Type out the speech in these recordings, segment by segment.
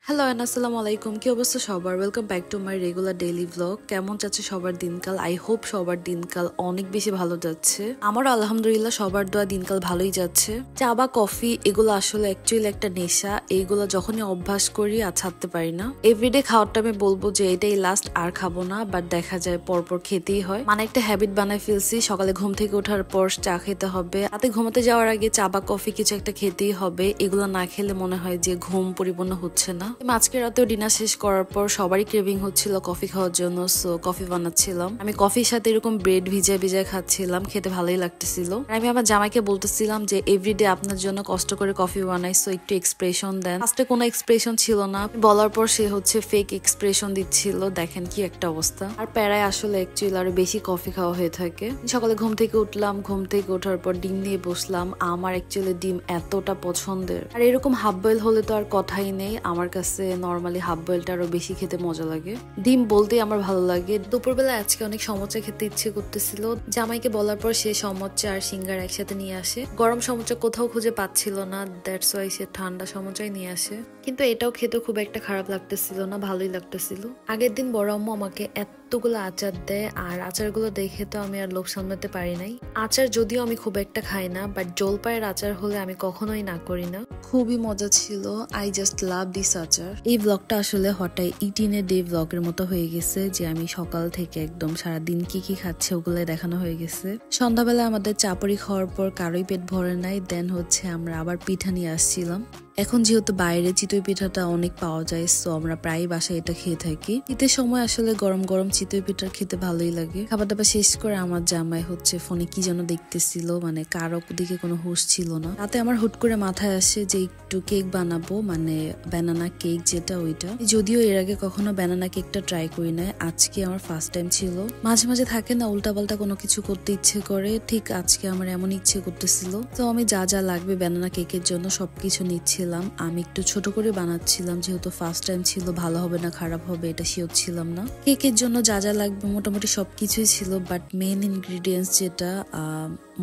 Hello and আসসালামু আলাইকুম। কি অবস্থা সবার? Welcome back to my regular daily blog. কেমন যাচ্ছে সবার দিনকাল? আই হোপ সবার দিনকাল অনেক বেশি ভালো যাচ্ছে। আমারও আলহামদুলিল্লাহ সবার দোয়া দিনকাল ভালোই যাচ্ছে। চা বা কফি এগুলো আসলে অ্যাকচুয়ালি একটা নেশা। এইগুলো যখনই অভ্যাস করি আর ছাড়তে পারি না। এভরিডে খাওয়ারটা আমি বলবো যে এটাই লাস্ট, আর খাবো না, বাট দেখা যায় পরপর খেতেই হয়। মানে একটা হ্যাবিট বানায় ফেলছি, সকালে ঘুম থেকে ওঠার পর চা খেতে হবে, রাতে ঘুমাতে যাওয়ার আগে চা বা কফি কিছু একটা খেতেই হবে। এগুলো না খেলে মনে হয় যে ঘুম পরিপূর্ণ হচ্ছে না। আজকে রাতেও ডিনার শেষ করার পর সবারই ক্রেভিং হচ্ছিল কফি খাওয়ার জন্য, সো কফি বানাচ্ছিলাম। আমি কফির সাথে এরকম ব্রেড ভিজায় ভিজায় খাচ্ছিলাম, খেতে ভালোই লাগতেছিল। আমি আমার জামাইকে বলতেছিলাম যে এভরিডে আপনার জন্য কষ্ট করে কফি বানাই, সো একটু এক্সপ্রেশন দেন। ফার্স্টে কোনো এক্সপ্রেশন ছিল না, বলার পর সে হচ্ছে ফেক এক্সপ্রেশন দিচ্ছিল। দেখেন কি একটা অবস্থা। আর প্যারায় আসলে অ্যাকচুয়ালি আরো বেশি কফি খাওয়া হয়ে থাকে। সকালে ঘুম থেকে উঠলাম, ঘুম থেকে ওঠার পর ডিম নিয়ে বসলাম। আমার অ্যাকচুয়ালি ডিম এতটা পছন্দের, আর এরকম হাফ বয়েল হলে তো আর কথাই নেই। আমার কাছে নরমালি হাফ বয়েলটা আরো বেশি খেতে মজা লাগে। ডিম বলতেই আমার ভালো লাগে। দুপুরবেলা আজকে অনেক সমোচা খেতে ইচ্ছে করতেছিল। জামাইকে বলার পর সে সমোচা আর সিঙ্গার একসাথে নিয়ে আসে। গরম সমোচা কোথাও খুঁজে পাচ্ছিল না, দ্যাটস ওয়াই সে ঠান্ডা সমোচাই নিয়ে আসে। কিন্তু এটাও খেতে খুব একটা খারাপ লাগতেছিল না, ভালোই লাগতেছিল। আগের দিন বড় আম্মু আমাকে এতগুলো আচার দেয়, আর আচারগুলো দেখে তো আমি আর লোভ সামলাতে পারি নাই। আচার যদিও আমি খুব একটা খাই না, বাট জলপাইয়ের আচার হলে আমি কখনোই না করি না। খুবই মজা ছিল। আই জাস্ট লাভ দিস আচার। এই ব্লগটা আসলে হঠাৎ ইটিনে ডে ব্লগের মতো হয়ে গেছে, যে আমি সকাল থেকে একদম সারাদিন কি কি খাচ্ছে ওগুলো দেখানো হয়ে গেছে। সন্ধ্যাবেলা আমাদের চাপড়ি খাওয়ার পর কারোই পেট ভরে নাই, দেন হচ্ছে আমরা আবার পিঠা নিয়ে আসছিলাম। এখন যেহেতু বাইরে চিতই পিঠাটা অনেক পাওয়া যায়, সো আমরা প্রায় বাসায় এটা খেয়ে থাকি। শীতের সময় আসলে গরম গরম চিতই পিঠা খেতে ভালোই লাগে। খাবার দাবার শেষ করে আমার জামাই হচ্ছে ফোনে কি যেন দেখতেছিল, মানে কারো দিকে কোনো হুঁশ ছিল না। রাতে আমার হুট করে মাথায় আসে যে একটু কেক বানাবো, মানে ব্যানানা কেক যেটা, ওইটা। যদিও এর আগে কখনো ব্যানানা কেকটা ট্রাই করি নাই, আজকে আমার ফার্স্ট টাইম ছিল। মাঝে মাঝে থাকে না উল্টাপাল্টা কোনো কিছু করতে ইচ্ছে করে, ঠিক আজকে আমার এমন ইচ্ছে করতেছিল। তো আমি যা যা লাগবে ব্যানানা কেকের জন্য সবকিছু নিচ্ছি। আমি একটু ছোট করে বানাচ্ছিলাম, যেহেতু ফার্স্ট টাইম ছিল, ভালো হবে না খারাপ হবে এটা শিওর ছিলাম না। কেকের জন্য যা যা লাগবে মোটামুটি সবকিছুই ছিল, বাট মেইন ইনগ্রিডিয়েন্টস যেটা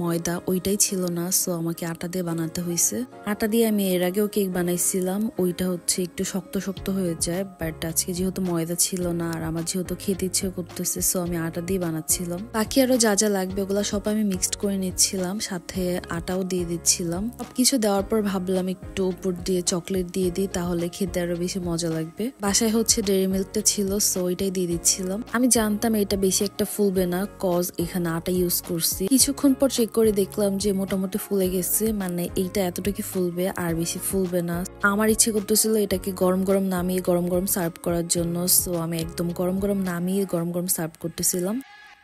ময়দা, ওইটাই ছিল না, সো আমাকে আটা দিয়ে বানাতে হয়েছে। আটা দিয়ে আমি এর আগেও কেক বানাইছিলাম, ওইটা হচ্ছে একটু শক্ত শক্ত হয়ে যায়, বাট আজকে যেহেতু ময়দা ছিল না আর আমার যেহেতু খেতে ইচ্ছে করতেছে, সো আমি আটা দিয়ে বানাচ্ছিলাম। বাকি আরো যা যা লাগবে ওগুলো সব আমি মিক্সড করে নিচ্ছিলাম, সাথে আটাও দিয়ে দিচ্ছিলাম। সবকিছু দেওয়ার পর ভাবলাম একটু উপর দিয়ে চকলেট দিয়ে দিই, তাহলে খেতে আরো বেশি মজা লাগবে। বাসায় হচ্ছে ডেইরি মিল্কটা ছিল, সো ওইটাই দিয়ে দিচ্ছিলাম। আমি জানতাম এটা বেশি একটা ফুলবে না, কজ এখানে আটা ইউজ করছি। কিছুক্ষণ পর চেক করে দেখলাম যে মোটামুটি ফুলে গেছে, মানে এইটা এতটুকু ফুলবে, আর বেশি ফুলবে না। আমার ইচ্ছে করতেছিল এটাকে গরম গরম নামিয়ে গরম গরম সার্ভ করার জন্য, সো আমি একদম গরম গরম নামিয়ে গরম গরম সার্ভ করতেছিলাম।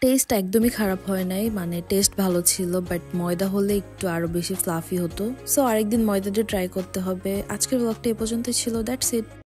টেস্ট একদমই খারাপ হয় নাই, মানে টেস্ট ভালো ছিল, বাট ময়দা হলে একটু আরো বেশি ফ্লাফি হতো। সো আরেকদিন ময়দা দিয়ে ট্রাই করতে হবে। আজকের ব্লগটা এ পর্যন্তই ছিল। That's it.